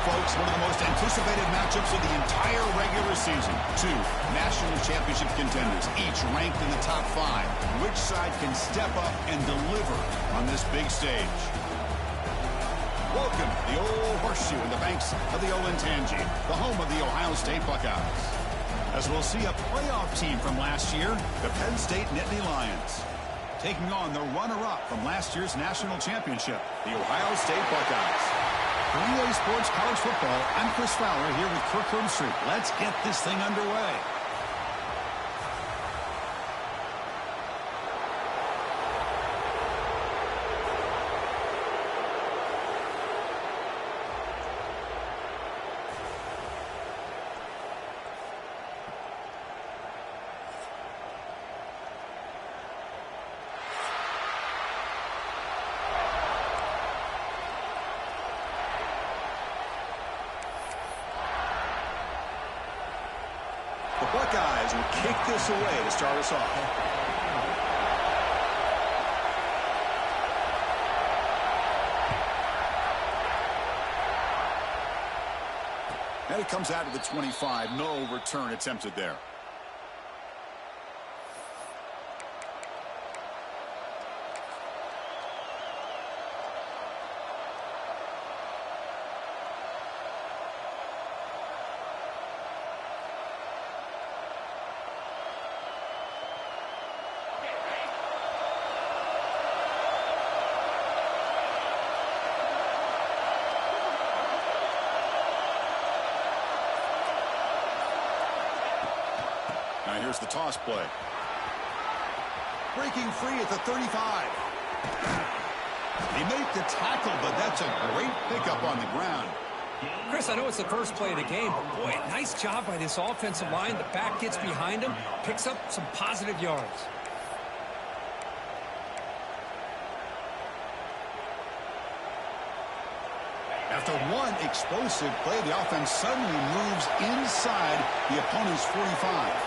folks, one of the most anticipated matchups of the entire regular season. Two national championship contenders, each ranked in the top 5. Which side can step up and deliver on this big stage? Welcome to the old horseshoe in the banks of the Olentangy, the home of the Ohio State Buckeyes. As we'll see a playoff team from last year, the Penn State Nittany Lions, taking on the runner-up from last year's national championship, the Ohio State Buckeyes. For EA Sports College Football, I'm Chris Fowler here with Kirk Herbstreit. Let's get this thing underway. The Buckeyes will kick this away to start us off. And it comes out to the 25. No return attempted there. Now here's the toss play. Breaking free at the 35. He made the tackle, but that's a great pickup on the ground. Chris, I know it's the first play of the game, but boy, nice job by this offensive line. The back gets behind him, picks up some positive yards. After one explosive play, the offense suddenly moves inside the opponent's 45.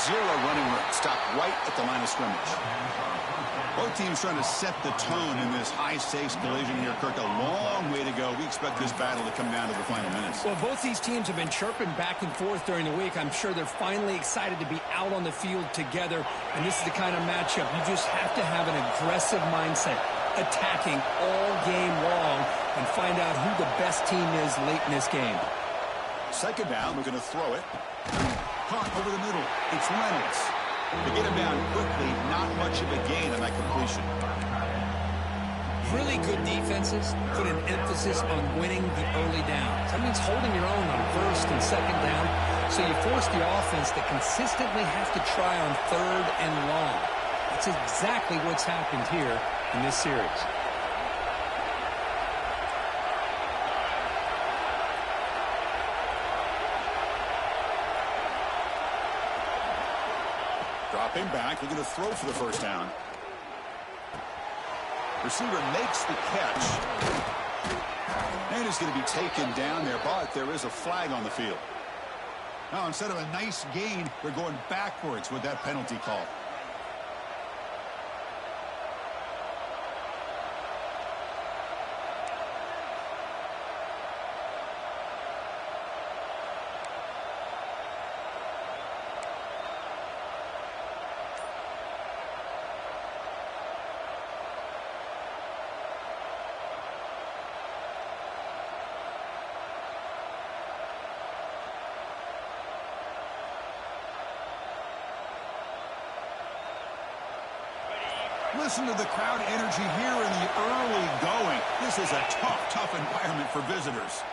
Zero running room. Stopped right at the line of scrimmage. Both teams trying to set the tone in this high-stakes collision here, Kirk. A long way to go. We expect this battle to come down to the final minutes. Well, both these teams have been chirping back and forth during the week. I'm sure they're finally excited to be out on the field together, and this is the kind of matchup you just have to have an aggressive mindset, attacking all game long, and find out who the best team is late in this game. Second down, we're going to throw it. Caught over the middle. It's Reynolds. They get him down quickly. Not much of a gain on that completion. Really good defenses put an emphasis on winning the early downs. That means holding your own on first and second down, so you force the offense to consistently have to try on third and long. That's exactly what's happened here in this series. Dropping back, looking to throw for the first down. Receiver makes the catch. And is going to be taken down there, but there is a flag on the field. Now, instead of a nice gain, they're going backwards with that penalty call. Listen to the crowd energy here in the early going. This is a tough environment for visitors.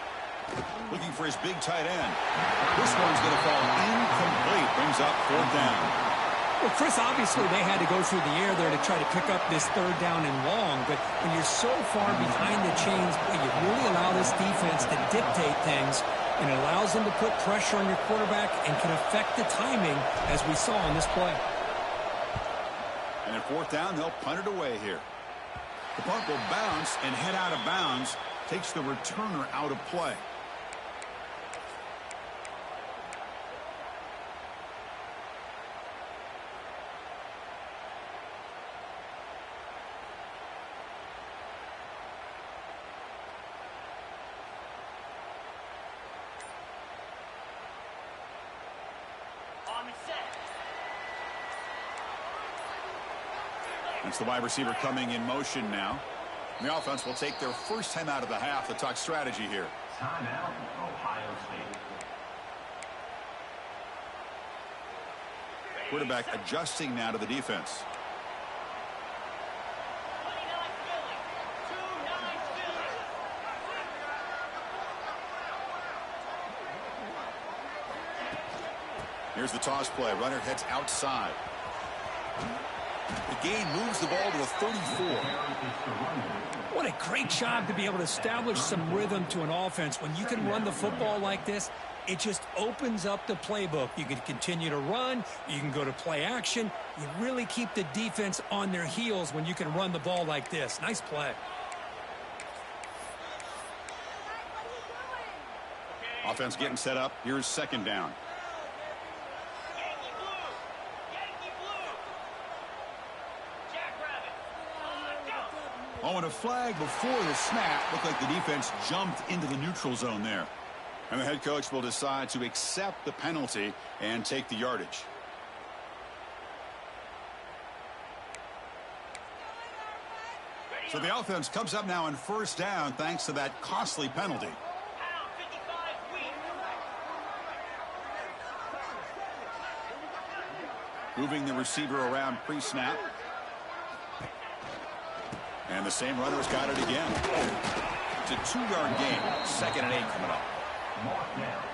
Looking for his big tight end. This one's going to fall incomplete. Brings up fourth down. Well, Chris, obviously they had to go through the air there to try to pick up this third down and long, but when you're so far behind the chains, boy, you really allow this defense to dictate things, and it allows them to put pressure on your quarterback and can affect the timing, as we saw on this play. And at fourth down, they'll punt it away here. The punt will bounce and head out of bounds. Takes the returner out of play. It's the wide receiver coming in motion now. And the offense will take their first time out of the half to talk strategy here. Timeout, Ohio State. Quarterback adjusting now to the defense. Here's the toss play. Runner heads outside. The gain moves the ball to a 34. What a great job to be able to establish some rhythm to an offense. When you can run the football like this, it just opens up the playbook. You can continue to run. You can go to play action. You really keep the defense on their heels when you can run the ball like this. Nice play. Offense getting set up. Here's second down. Oh, and a flag before the snap. Looked like the defense jumped into the neutral zone there. And the head coach will decide to accept the penalty and take the yardage. So the offense comes up now on first down thanks to that costly penalty. Moving the receiver around pre-snap. And the same runner's got it again. It's a 2-yard gain. 2nd and 8 coming up.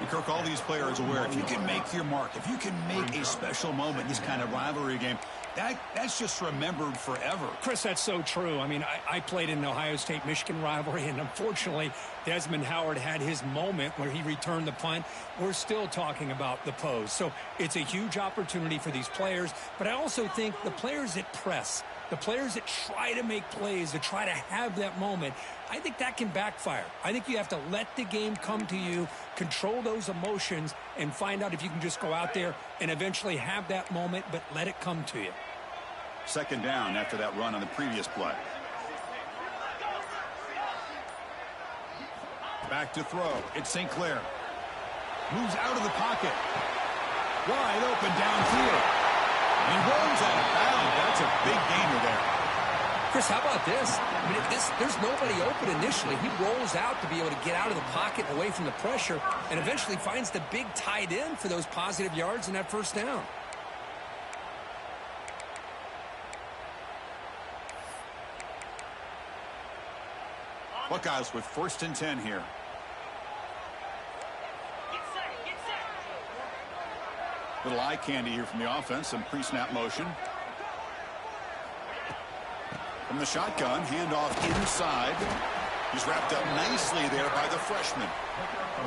And Kirk, all these players aware, if you can make your mark, if you can make a special moment in this kind of rivalry game, that's just remembered forever. Chris, that's so true. I mean, I played in the Ohio State-Michigan rivalry, and unfortunately, Desmond Howard had his moment where he returned the punt. We're still talking about the pose. So it's a huge opportunity for these players, but I also think the players that press, the players that try to make plays, that try to have that moment, I think that can backfire. I think you have to let the game come to you, control those emotions, and find out if you can just go out there and eventually have that moment, but let it come to you. Second down after that run on the previous play. Back to throw. It's St. Clair. Moves out of the pocket. Wide open downfield. He rolls out of bounds. That's a big gainer there. Chris, how about this? I mean, there's nobody open initially. He rolls out to be able to get out of the pocket away from the pressure and eventually finds the big tight end for those positive yards in that first down. Buckeyes with 1st and 10 here. Little eye candy here from the offense. Some pre-snap motion. From the shotgun, handoff inside. He's wrapped up nicely there by the freshman.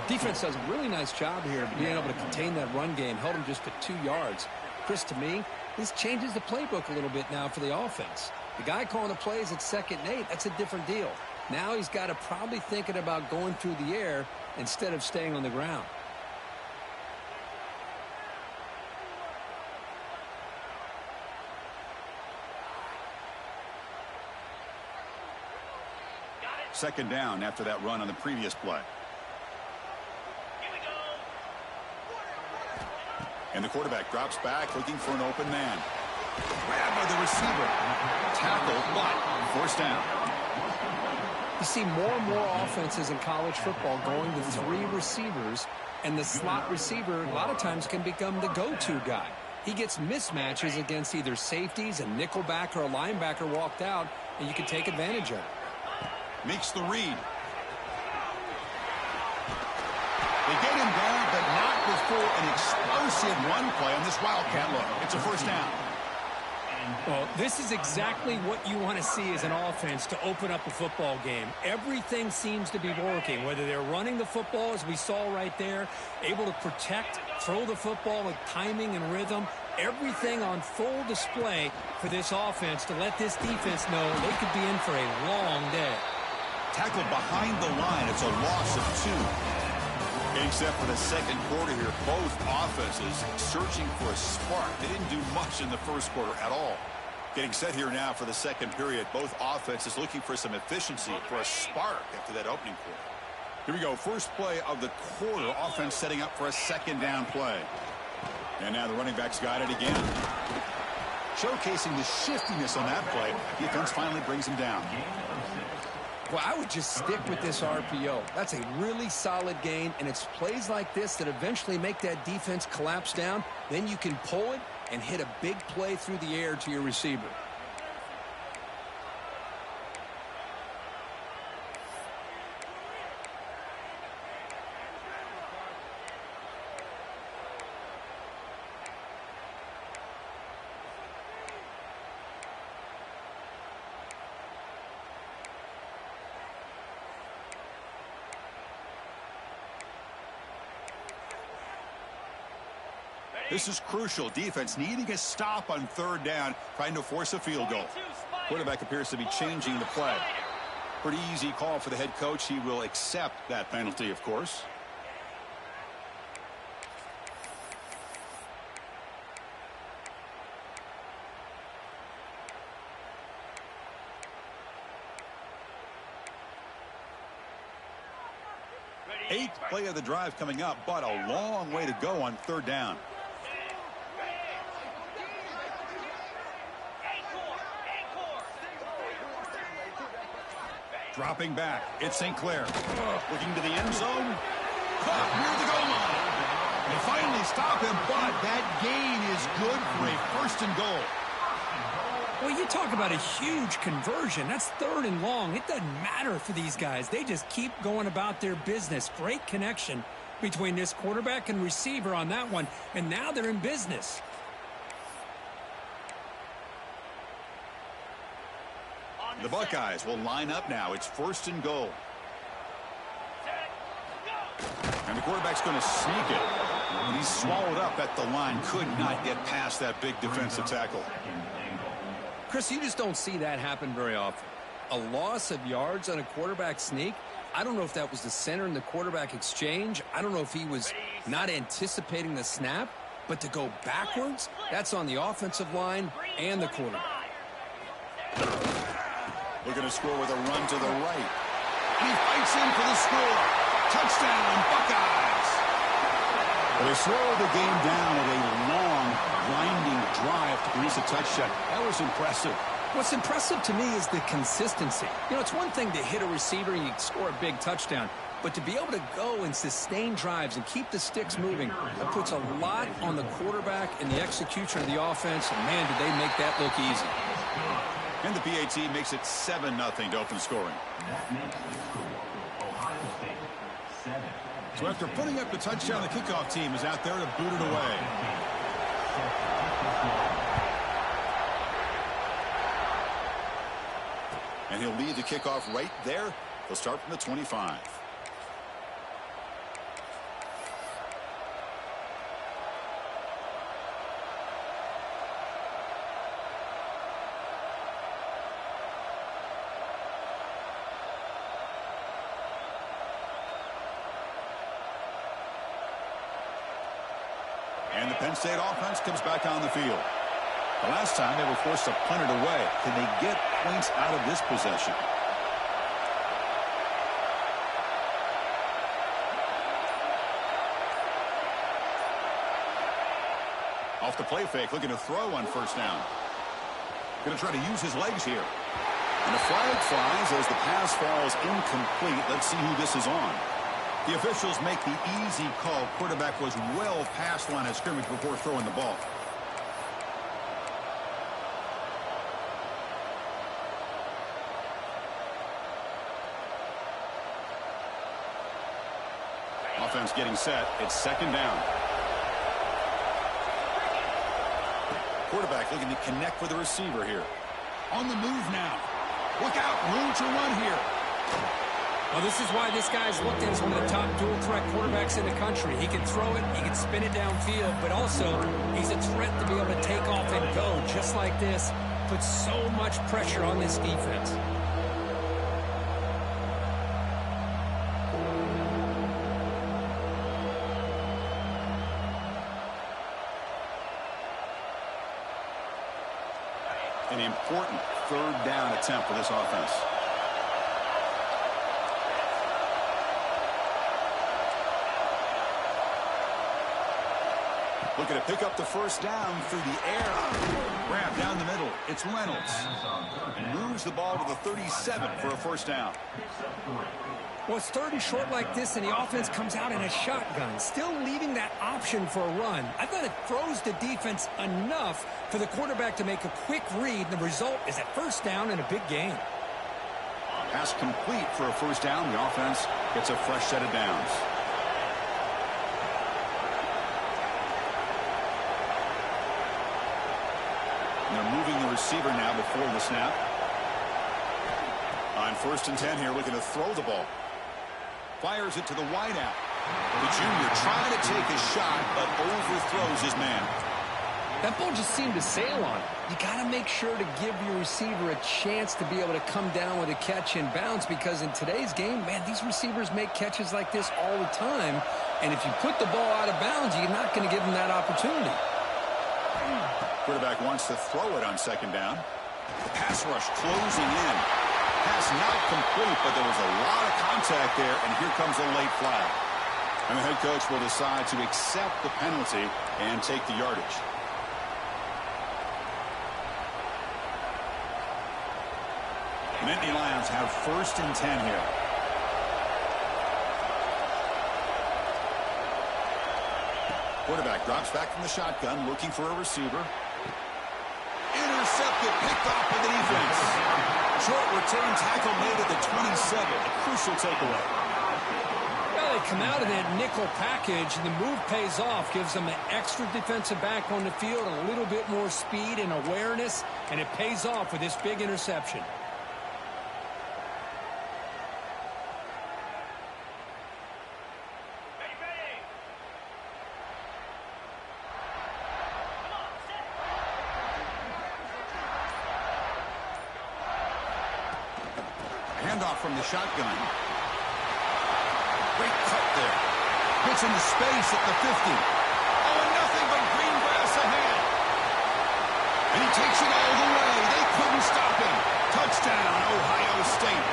Defense does a really nice job here being able to contain that run game. Held him just to 2 yards. Chris, to me, this changes the playbook a little bit now for the offense. The guy calling the plays at 2nd and 8, that's a different deal. Now he's got to probably thinking about going through the air instead of staying on the ground. Second down after that run on the previous play. And the quarterback drops back looking for an open man. Grabbed by the receiver. Tackled, but forced down. You see more and more offenses in college football going to 3 receivers, and the slot receiver a lot of times can become the go-to guy. He gets mismatches against either safeties, a nickelback, or a linebacker walked out, and you can take advantage of it. Makes the read. They get him down, but not before an explosive run play on this Wildcat look. It's a first down. Well, this is exactly what you want to see as an offense to open up a football game. Everything seems to be working, whether they're running the football, as we saw right there, able to protect, throw the football with timing and rhythm, everything on full display for this offense to let this defense know they could be in for a long day. Tackled behind the line. It's a loss of 2. Getting set for the second quarter here. Both offenses searching for a spark. They didn't do much in the first quarter at all. Getting set here now for the second period. Both offenses looking for some efficiency, for a spark after that opening quarter. Here we go. First play of the quarter. Offense setting up for a second down play. And now the running back's got it again. Showcasing the shiftiness on that play. Defense finally brings him down. Well, I would just stick with this RPO. That's a really solid gain, and it's plays like this that eventually make that defense collapse down. Then you can pull it and hit a big play through the air to your receiver. This is crucial. Defense needing a stop on third down, trying to force a field goal. Quarterback appears to be changing the play. Pretty easy call for the head coach. He will accept that penalty, of course. Eighth play of the drive coming up, but a long way to go on third down. Dropping back, it's St. Clair. Looking to the end zone. Caught near the goal line. They finally stop him, but that gain is good for a first and goal. Well, you talk about a huge conversion. That's third and long. It doesn't matter for these guys. They just keep going about their business. Great connection between this quarterback and receiver on that one, and now they're in business. The Buckeyes will line up now. It's first and goal. And the quarterback's going to sneak it. And he's swallowed up at the line. Could not get past that big defensive tackle. Chris, you just don't see that happen very often. A loss of yards on a quarterback sneak. I don't know if that was the center in the quarterback exchange. I don't know if he was not anticipating the snap. But to go backwards, that's on the offensive line and the quarterback. Looking to score with a run to the right. And he fights in for the score. Touchdown, Buckeyes. They slow the game down with a long, grinding drive to produce a touchdown. That was impressive. What's impressive to me is the consistency. You know, it's one thing to hit a receiver and you score a big touchdown, but to be able to go and sustain drives and keep the sticks moving, that puts a lot on the quarterback and the execution of the offense. And, man, did they make that look easy. And the PAT makes it 7-0 to open scoring. So after putting up the touchdown, the kickoff team is out there to boot it away. And he'll lead the kickoff right there. He'll start from the 25. And the Penn State offense comes back on the field. The last time they were forced to punt it away. Can they get points out of this possession? Off the play fake, looking to throw on first down. Going to try to use his legs here. And a flag flies as the pass falls incomplete. Let's see who this is on. The officials make the easy call. Quarterback was well past line of scrimmage before throwing the ball. Offense getting set. It's second down. Quarterback looking to connect with the receiver here. On the move now. Look out. Room to run here. Well, this is why this guy's looked at as one of the top dual-threat quarterbacks in the country. He can throw it, he can spin it downfield, but also he's a threat to be able to take off and go just like this. Puts so much pressure on this defense. An important third down attempt for this offense. Looking to pick up the first down through the air. Grab down the middle. It's Reynolds. Moves the ball to the 37 for a first down. Well, it's 3rd and short like this, and the offense comes out in a shotgun, still leaving that option for a run. I thought it throws the defense enough for the quarterback to make a quick read, and the result is a first down and a big gain. Pass complete for a first down. The offense gets a fresh set of downs. And they're moving the receiver now before the snap. On 1st and 10 here, looking to throw the ball. Fires it to the wideout. The junior trying to take a shot, but overthrows his man. That ball just seemed to sail on it. You got to make sure to give your receiver a chance to be able to come down with a catch and bounce, because in today's game, man, these receivers make catches like this all the time. And if you put the ball out of bounds, you're not going to give them that opportunity. Quarterback wants to throw it on 2nd down. The pass rush closing in. Pass not complete, but there was a lot of contact there, and here comes a late flag. And the head coach will decide to accept the penalty and take the yardage. Nittany Lions have 1st and 10 here. Quarterback drops back from the shotgun, looking for a receiver. Intercepted, picked off by the defense. Short return tackle made at the 27. A crucial takeaway. Well, they come out of that nickel package, and the move pays off. Gives them an extra defensive back on the field, a little bit more speed and awareness, and it pays off with this big interception. Handoff from the shotgun. Great cut there. Hits into space at the 50. Oh, and nothing but green grass ahead. And he takes it all the way. They couldn't stop him. Touchdown, Ohio State.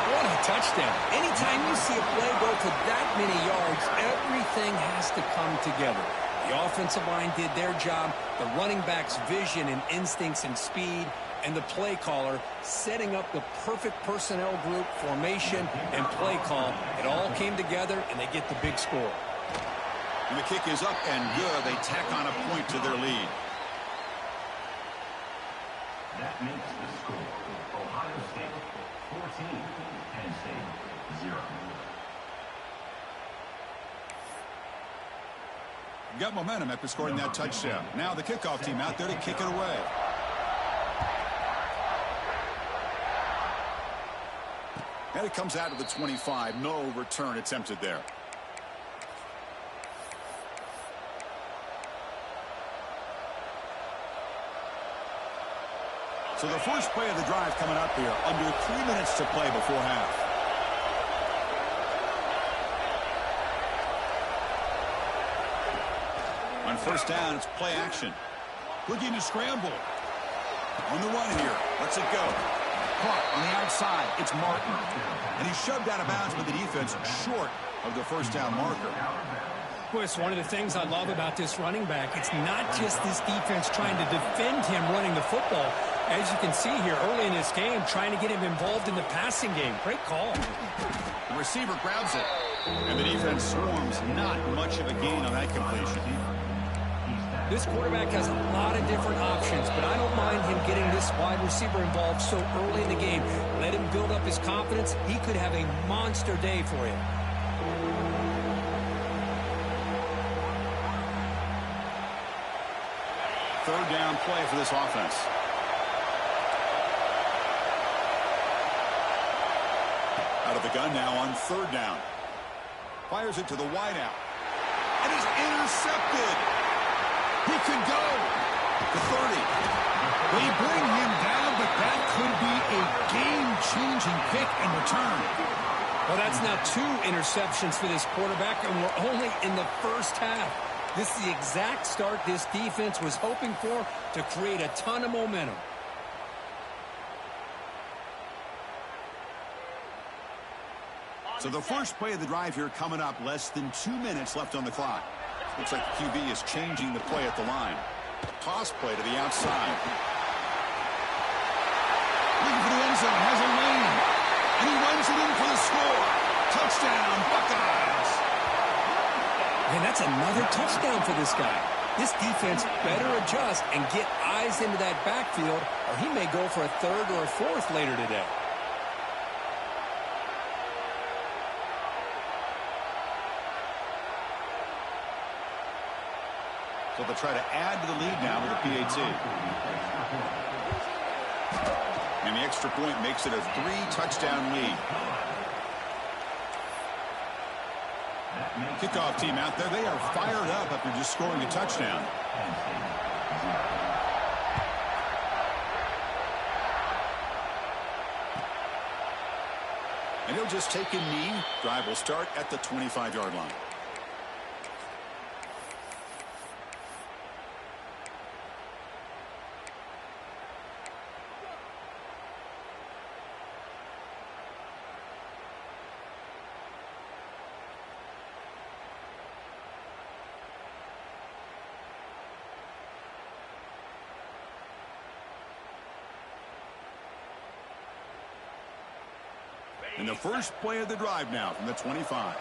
What a touchdown. Anytime you see a play go for that many yards, everything has to come together. The offensive line did their job, the running back's vision and instincts and speed, and the play caller setting up the perfect personnel group, formation, and play call. It all came together, and they get the big score. And the kick is up and good. They tack on a point to their lead. That makes the score Ohio State 14, Penn State 0. Got momentum after scoring that touchdown. Now the kickoff team out there to kick it away. And it comes out to the 25. No return attempted there. So the first play of the drive coming up here. Under 3 minutes to play before half. On 1st down, it's play action. Looking to scramble. On the run here. Lets it go. Caught on the outside. It's Martin. And he's shoved out of bounds by the defense short of the first down marker. Boy, it's one of the things I love about this running back. It's not just this defense trying to defend him running the football. As you can see here early in this game, trying to get him involved in the passing game. Great call. The receiver grabs it. And the defense swarms. Not much of a gain on that completion. This quarterback has a lot of different options, but I don't mind him getting this wide receiver involved so early in the game. Let him build up his confidence. He could have a monster day for him. Third down play for this offense. Out of the gun now on 3rd down. Fires it to the wideout. And is intercepted. He could go. The 30. They bring him down, but that could be a game-changing pick in return. Well, that's now 2 interceptions for this quarterback, and we're only in the first half. This is the exact start this defense was hoping for to create a ton of momentum. So the first play of the drive here coming up. Less than 2 minutes left on the clock. Looks like the QB is changing the play at the line. Toss play to the outside. Looking for the end zone, has a lane. And he runs it in for the score. Touchdown, Buckeyes. And that's another touchdown for this guy. This defense better adjust and get eyes into that backfield, or he may go for a third or a fourth later today. So they'll try to add to the lead now with a PAT. And the extra point makes it a 3-touchdown lead. Kickoff team out there, they are fired up after just scoring a touchdown. And he'll just take a knee. Drive will start at the 25-yard line. And the first play of the drive now from the 25.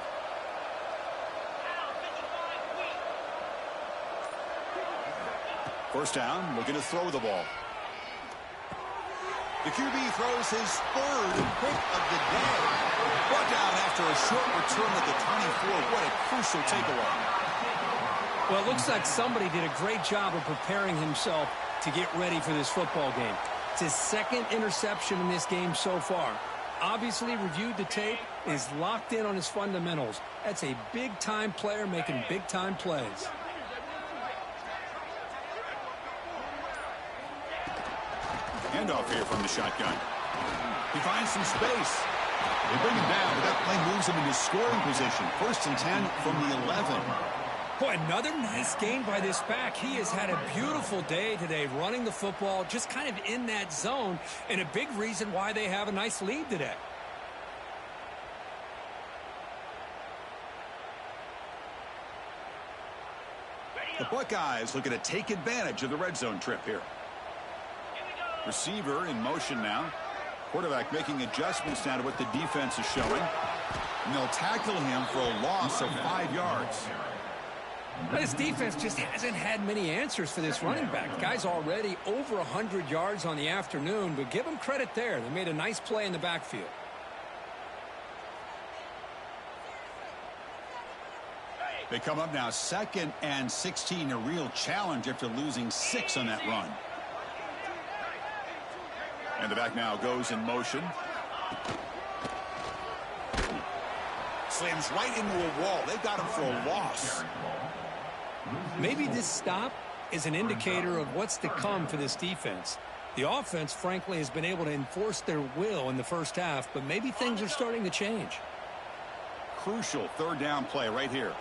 First down, looking to throw the ball. The QB throws his third pick of the day. Brought down after a short return at the 24. What a crucial takeaway. Well, it looks like somebody did a great job of preparing himself to get ready for this football game. It's his second interception in this game so far. Obviously reviewed the tape, is locked in on his fundamentals. That's a big-time player making big-time plays. Handoff here from the shotgun. He finds some space. They bring him down, but that play moves him into scoring position. 1st and 10 from the 11. Boy, another nice gain by this back. He has had a beautiful day today running the football, just kind of in that zone, and a big reason why they have a nice lead today. The Buckeyes looking to take advantage of the red zone trip here. Receiver in motion now. Quarterback making adjustments now to what the defense is showing. And they'll tackle him for a loss of 5 yards. This defense just hasn't had many answers for this running back. The guy's already over 100 yards on the afternoon, but give him credit there. They made a nice play in the backfield. They come up now 2nd and 16, a real challenge after losing 6 on that run. And the back now goes in motion. Slams right into a wall. They got him for a loss. Maybe this stop is an indicator of what's to come for this defense. The offense, frankly, has been able to enforce their will in the first half, but maybe things are starting to change. Crucial 3rd down play right here.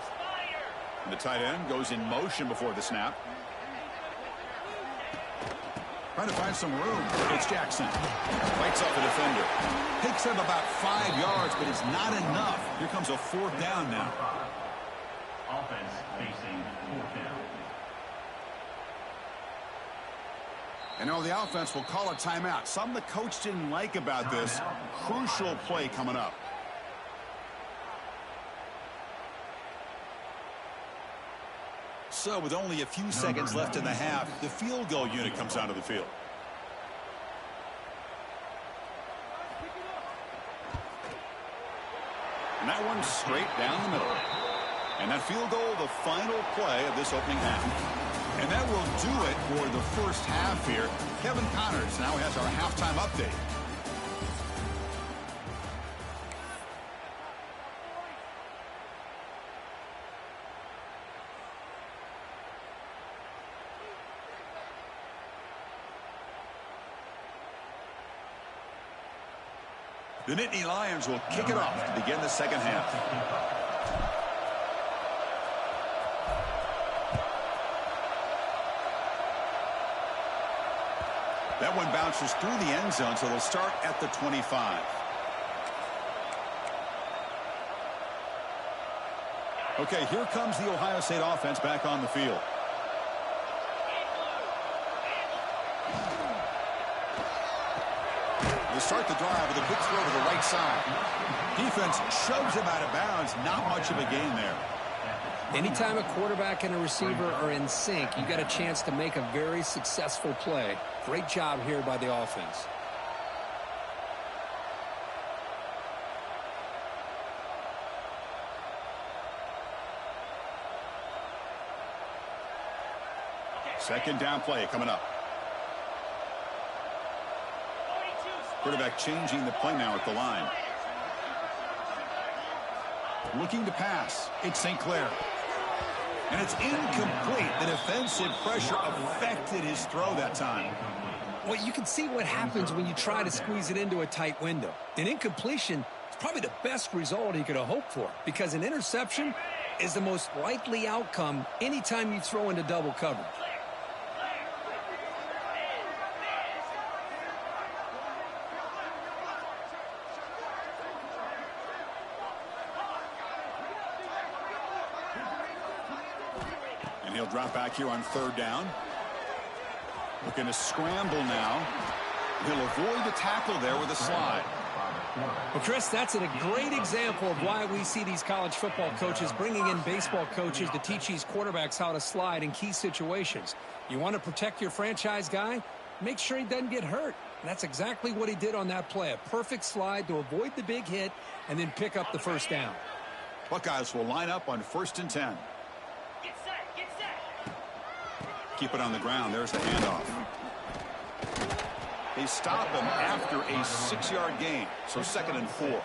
And the tight end goes in motion before the snap. Trying to find some room. It's Jackson. Fights off a defender. Picks up about 5 yards, but it's not enough. Here comes a 4th down now. Offense facing 4th down. And now the offense will call a timeout. Something the coach didn't like about this. Crucial play coming up. So with only a few seconds left in the half, the field goal unit comes onto the field. And that one's straight down the middle. And that field goal, the final play of this opening half. And that will do it for the first half here. Kevin Connors now has our halftime update. The Nittany Lions will kick it off to begin the second half. That one bounces through the end zone, so they'll start at the 25. Okay, here comes the Ohio State offense back on the field. They start the drive with a quick throw to the right side. Defense shoves him out of bounds. Not much of a gain there. Anytime a quarterback and a receiver are in sync, you got a chance to make a very successful play. Great job here by the offense. Second down play coming up. Quarterback changing the play now at the line. Looking to pass. It's St. Clair. And it's incomplete. The defensive pressure affected his throw that time. Well, you can see what happens when you try to squeeze it into a tight window. An incompletion is probably the best result he could have hoped for, because an interception is the most likely outcome anytime you throw into double coverage. He'll drop back here on third down. Looking to scramble now. He'll avoid the tackle there with a slide. Well, Chris, that's a great example of why we see these college football coaches bringing in baseball coaches to teach these quarterbacks how to slide in key situations. You want to protect your franchise guy? Make sure he doesn't get hurt. And that's exactly what he did on that play. A perfect slide to avoid the big hit and then pick up the first down. Buckeyes will line up on 1st and 10. Keep it on the ground. There's the handoff. They stop him after a 6-yard gain. So 2nd and 4.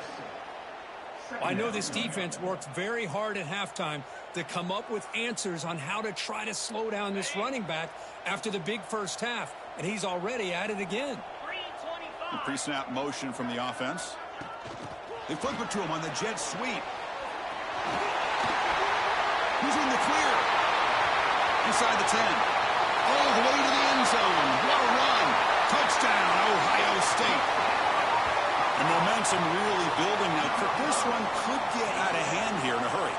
I know this defense worked very hard at halftime to come up with answers on how to try to slow down this running back after the big first half. And he's already at it again. The pre-snap motion from the offense. They flip it to him on the jet sweep. He's in the clear. Inside the 10. All the way to the end zone. What a run. Touchdown, Ohio State. The momentum really building now. This one could get out of hand here in a hurry.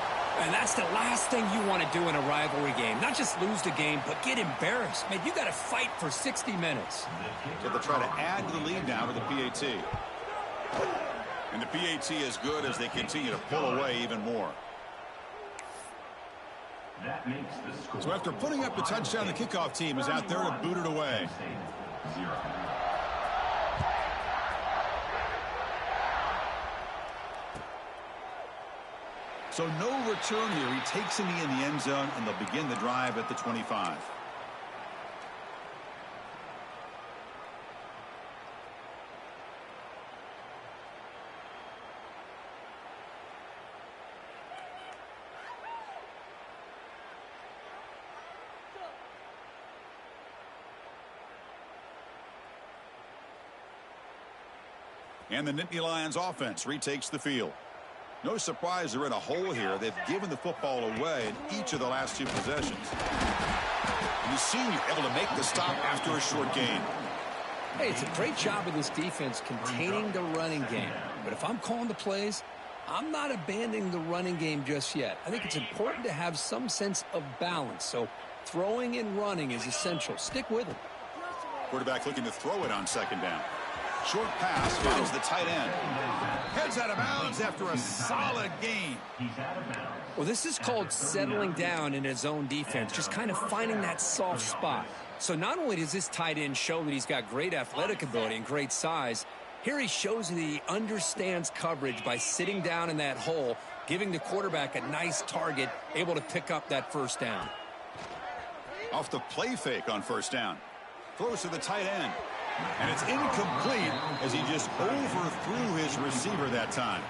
And that's the last thing you want to do in a rivalry game. Not just lose the game, but get embarrassed. Man, you got to fight for 60 minutes. So they'll try to add to the lead now with the PAT. And the PAT is good as they continue to pull away even more. That makes the score. So after putting up the touchdown, the kickoff team is out there to boot it away. 0. So no return here. He takes a knee in the end zone, and they'll begin the drive at the 25. And the Nittany Lions offense retakes the field. No surprise they're in a hole here. They've given the football away in each of the last 2 possessions. And the senior able to make the stop after a short gain. Hey, it's a great job of this defense containing the running game. But if I'm calling the plays, I'm not abandoning the running game just yet. I think it's important to have some sense of balance. So throwing and running is essential. Stick with it. Quarterback looking to throw it on 2nd down. Short pass finds the tight end. Heads out of bounds after a solid gain. Well, this is called settling down in his own defense, just kind of finding that soft spot. So not only does this tight end show that he's got great athletic ability and great size, here he shows that he understands coverage by sitting down in that hole, giving the quarterback a nice target, able to pick up that first down. Off the play fake on 1st down. Throws to the tight end. And it's incomplete as he just overthrew his receiver that time.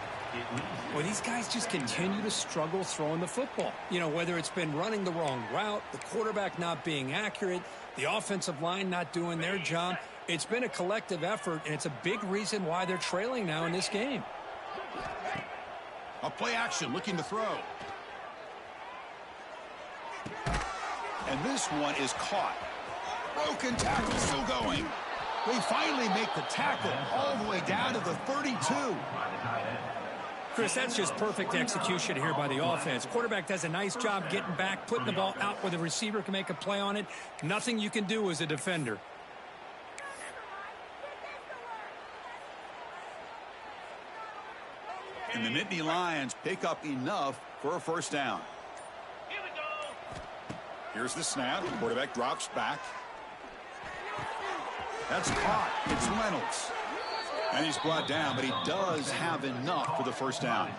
Well, these guys just continue to struggle throwing the football. You know, whether it's been running the wrong route, the quarterback not being accurate, the offensive line not doing their job. It's been a collective effort, and it's a big reason why they're trailing now in this game. A play action looking to throw. And this one is caught. Broken tackle still going. They finally make the tackle all the way down to the 32. Chris, that's just perfect execution here by the offense. Quarterback does a nice job getting back, putting the ball out where the receiver can make a play on it. Nothing you can do as a defender. And the Nittany Lions pick up enough for a first down. Here's the snap. Quarterback drops back. That's caught. It's Reynolds. And he's brought down, but he does have enough for the first down.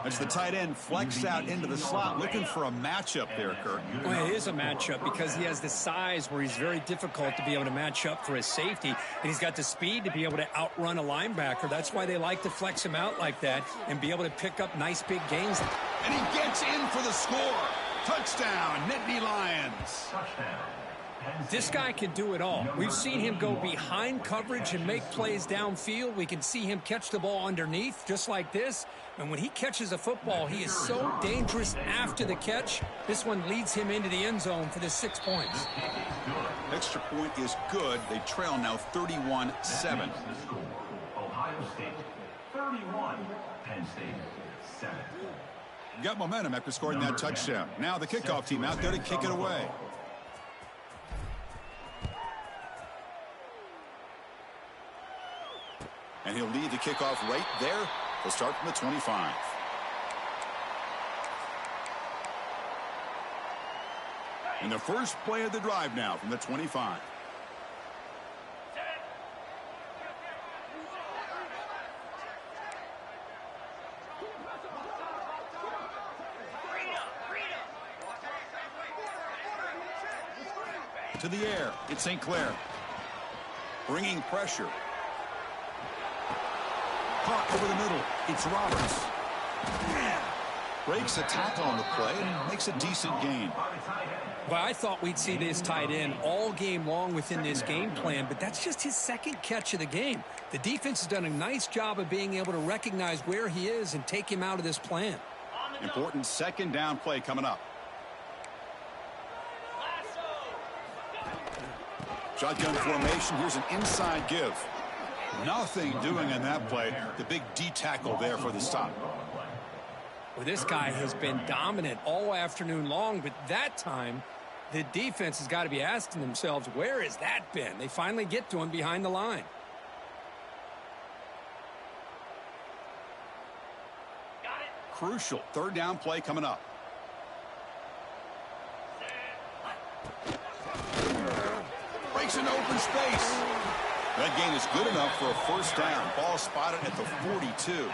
As the tight end flex out into the slot, looking for a matchup there, Kirk. Well, it is a matchup because he has the size where he's very difficult to be able to match up for his safety, and he's got the speed to be able to outrun a linebacker. That's why they like to flex him out like that and be able to pick up nice big gains. And he gets in for the score. Touchdown, Nittany Lions. This guy can do it all. We've seen him go behind coverage and make plays downfield. We can see him catch the ball underneath just like this. And when he catches a football, he is so dangerous after the catch. This one leads him into the end zone for the 6 points. Extra point is good. They trail now 31-7. Ohio State 31, Penn State 7. Got momentum after scoring that touchdown. Now the kickoff team out there to kick it away. And he'll lead the kickoff right there. He'll start from the 25. And the first play of the drive now from the 25. To the air, it's St. Clair. Bringing pressure. Caught over the middle. It's Roberts. Breaks a tackle on the play and makes a decent gain. Well, I thought we'd see this tight end all game long within this game plan, but that's just his second catch of the game. The defense has done a nice job of being able to recognize where he is and take him out of this plan. Important second down play coming up. Shotgun formation. Here's an inside give. Nothing doing in that play. The big D tackle there for the stop. Well, this guy has been dominant all afternoon long, but that time, the defense has got to be asking themselves, where has that been? They finally get to him behind the line. Crucial third down play coming up. Breaks into open space. That gain is good enough for a first down. Ball spotted at the 42.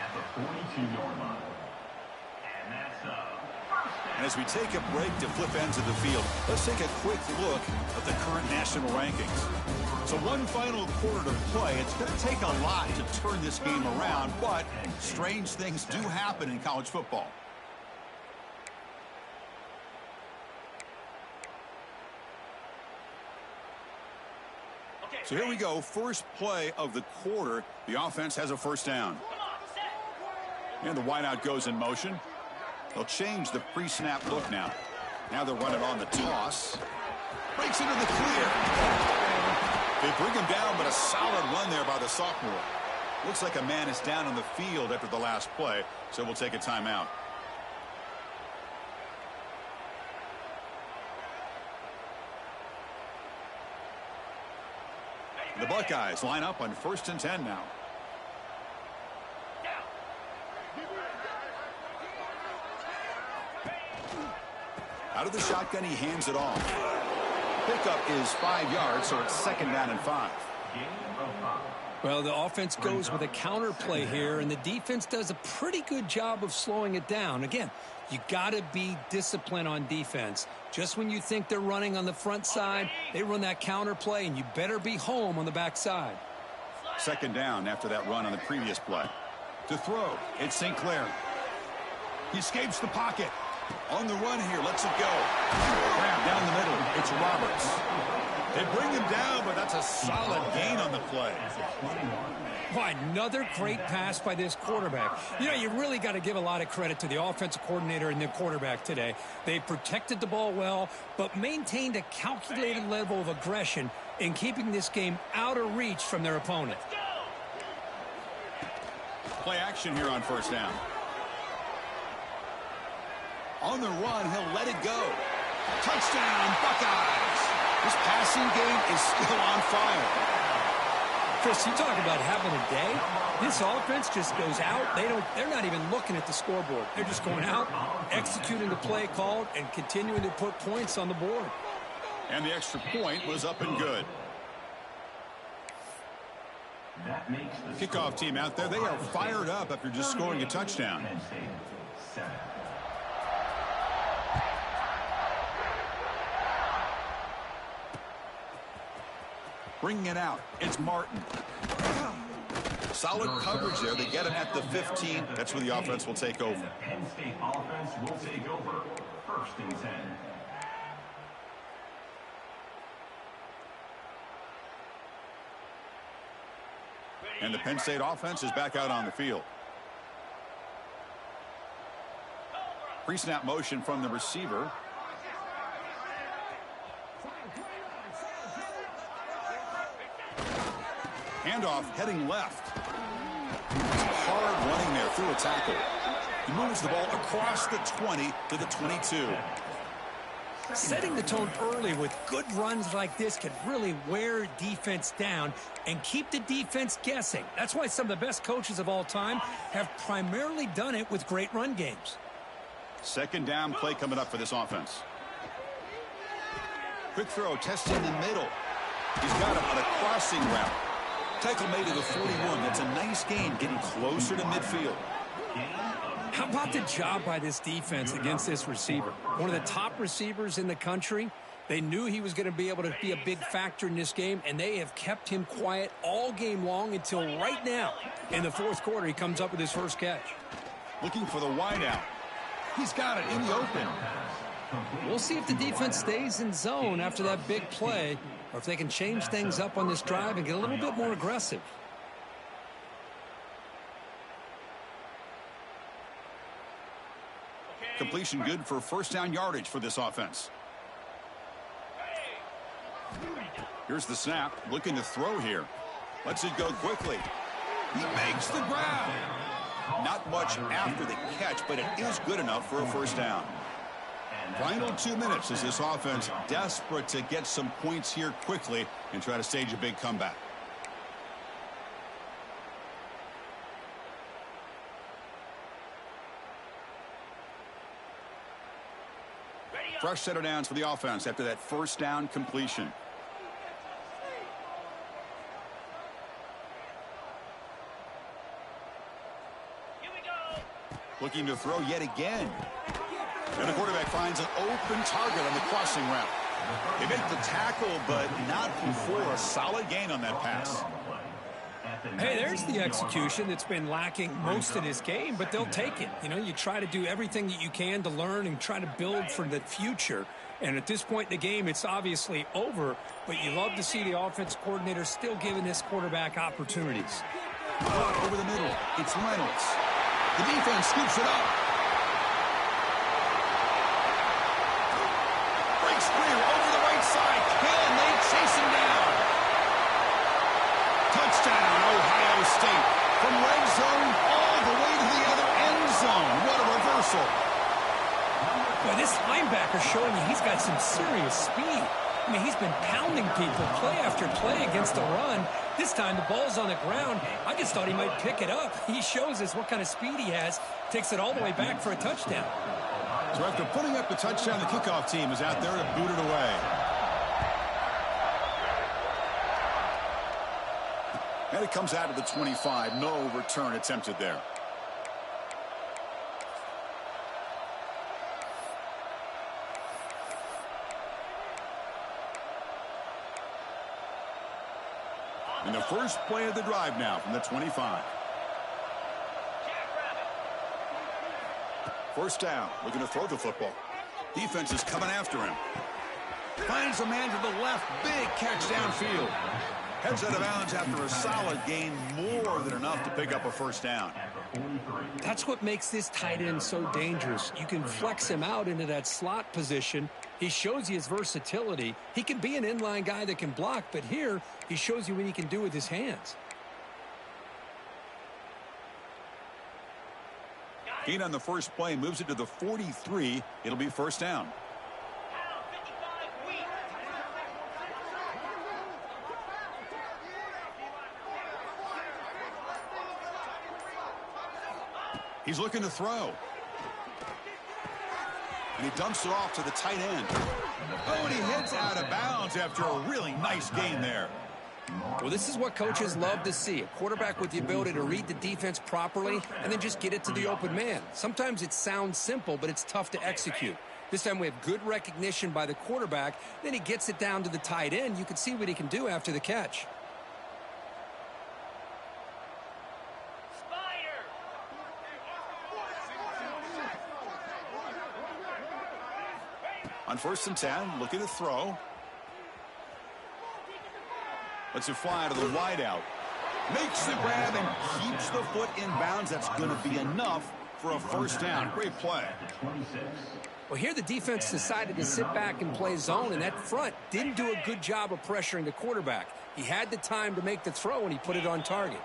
And as we take a break to flip ends of the field, let's take a quick look at the current national rankings. So one final quarter to play. It's going to take a lot to turn this game around, but strange things do happen in college football. So here we go. First play of the quarter. The offense has a first down. And the wideout goes in motion. They'll change the pre-snap look now. Now they're running on the toss. Breaks into the clear. They bring him down, but a solid run there by the sophomore. Looks like a man is down on the field after the last play, so we'll take a timeout. The Buckeyes line up on 1st and 10 now. Out of the shotgun, he hands it off. Pickup is 5 yards, so it's 2nd down and 5. Well, the offense goes with a counter play here, and the defense does a pretty good job of slowing it down. Again, you got to be disciplined on defense. Just when you think they're running on the front side, they run that counter play, and you better be home on the back side. 2nd down after that run on the previous play. To throw, it's St. Clair. He escapes the pocket. On the run here, lets it go. Grab down the middle, it's Roberts. They bring him down, but that's a solid gain on the play. Why, another great pass by this quarterback. You know, you really got to give a lot of credit to the offensive coordinator and the quarterback today. They protected the ball well, but maintained a calculated level of aggression in keeping this game out of reach from their opponent. play action here on first down. On the run, he'll let it go. Touchdown, Buckeyes. This passing game is still on fire. Chris, you talk about having a day. This offense just goes out. They're not even looking at the scoreboard. They're just going out, executing the play called, and continuing to put points on the board. And the extra point was up and good. That makes the Kickoff team out there, they are fired up after just scoring a touchdown. Penn State 7. Bringing it out, it's Martin. Solid coverage there. They get him at the 15. That's where the offense will take over. And the Penn State offense will take over. 1st and 10. And the Penn State offense is back out on the field. Pre-snap motion from the receiver. Handoff heading left. Hard running there through a tackle. He moves the ball across the 20 to the 22. Setting the tone early with good runs like this can really wear defense down and keep the defense guessing. That's why some of the best coaches of all time have primarily done it with great run games. 2nd down play coming up for this offense. Quick throw, testing the middle. He's got him on a crossing route. Tackle made to the 41. That's a nice gain, getting closer to midfield. How about the job by this defense against this receiver? One of the top receivers in the country. They knew he was going to be able to be a big factor in this game, and they have kept him quiet all game long until right now. In the 4th quarter, he comes up with his first catch. Looking for the wideout. He's got it in the open. We'll see if the defense stays in zone after that big play, or if they can change things up on this drive and get a little bit more aggressive. Completion good for 1st down yardage for this offense. Here's the snap. Looking to throw here. Lets it go quickly. He makes the grab. Not much after the catch, but it is good enough for a 1st down. Final 2 minutes as this offense desperate to get some points here quickly and try to stage a big comeback. Fresh set of downs for the offense after that 1st down completion. Looking to throw yet again. And the quarterback finds an open target on the crossing route. They make the tackle, but not before a solid gain on that pass. Hey, there's the execution that's been lacking most of this game, but they'll take it. You know, you try to do everything that you can to learn and try to build for the future. And at this point in the game, it's obviously over, but you love to see the offense coordinator still giving this quarterback opportunities. Over the middle, it's Reynolds. The defense scoops it up. Breaks clear over the right side. Hill and they chase him down. Touchdown, Ohio State. From red zone all the way to the other end zone. What a reversal. Boy, this linebacker showing you he's got some serious speed. I mean, he's been pounding people play after play against the run. This time the ball's on the ground. I just thought he might pick it up. He shows us what kind of speed he has. Takes it all the way back for a touchdown. So after putting up the touchdown, the kickoff team is out there to boot it away. And it comes out of the 25. No return attempted there. And the first play of the drive now from the 25. 1st down, looking to throw the football. Defense is coming after him. Finds a man to the left. Big catch downfield. Heads out of bounds after a solid gain, more than enough to pick up a 1st down. That's what makes this tight end so dangerous. You can flex him out into that slot position. He shows you his versatility. He can be an inline guy that can block, but here he shows you what he can do with his hands. Gain on the first play moves it to the 43. It'll be first down. He's looking to throw. And he dumps it off to the tight end. Oh, and he heads out of bounds after a really nice gain there. Well, this is what coaches love to see. A quarterback with the ability to read the defense properly and then just get it to the open man. Sometimes it sounds simple, but it's tough to execute. This time we have good recognition by the quarterback. Then he gets it down to the tight end. You can see what he can do after the catch. On 1st and 10, looking to throw. Lets it fly to the wideout. Makes the grab and keeps the foot in bounds. That's going to be enough for a first down. Great play. Well, here the defense decided to sit back and play zone, and that front didn't do a good job of pressuring the quarterback. He had the time to make the throw, and he put it on target.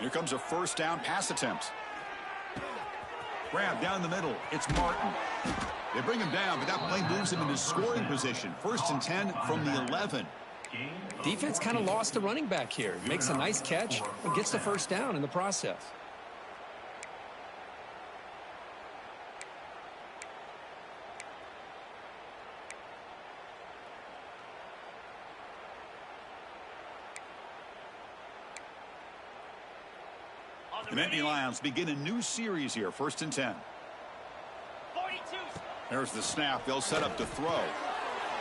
Here comes a first down pass attempt. Grab down the middle. It's Martin. They bring him down, but that play moves him into scoring position. 1st and 10 from the 11. Defense kind of lost the running back here. Makes a nice catch and gets the first down in the process. The Nittany Lions begin a new series here. 1st and 10. There's the snap. They'll set up to throw.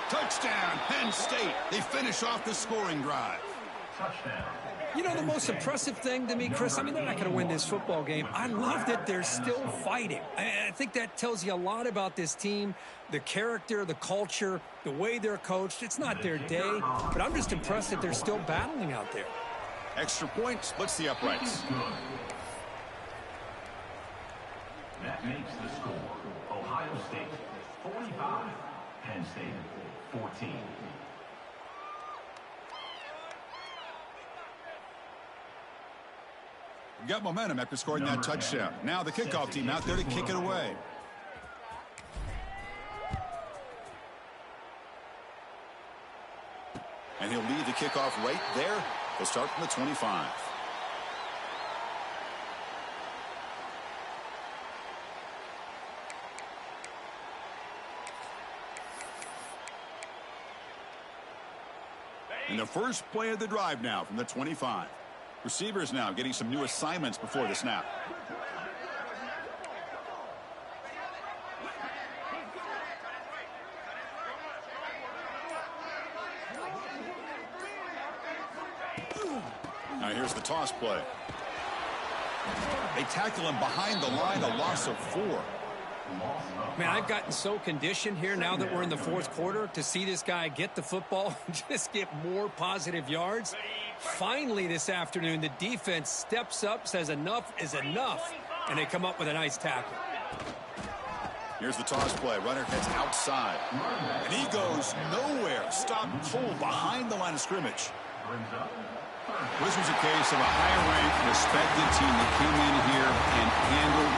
Touchdown, Penn State. They finish off the scoring drive. You know, the most impressive thing to me, Chris, I mean, they're not going to win this football game. I love that they're still fighting. I think that tells you a lot about this team, the character, the culture, the way they're coached. It's not their day, but I'm just impressed that they're still battling out there. Extra point splits the uprights. That makes the score. Ohio State 45, Penn State 14. Got momentum after scoring that touchdown. Now the kickoff team out there to kick it away. And he'll lead the kickoff right there. He'll start from the 25. And the first play of the drive now from the 25. Receivers now getting some new assignments before the snap. Now here's the toss play. They tackle him behind the line, a loss of 4. Man, I've gotten so conditioned here now that we're in the 4th quarter to see this guy get the football and just get more positive yards. Finally this afternoon, the defense steps up, says enough is enough, and they come up with a nice tackle. Here's the toss play. Runner heads outside. And he goes nowhere. Stop cold behind the line of scrimmage. This was a case of a high-ranked, respected team that came in here and handled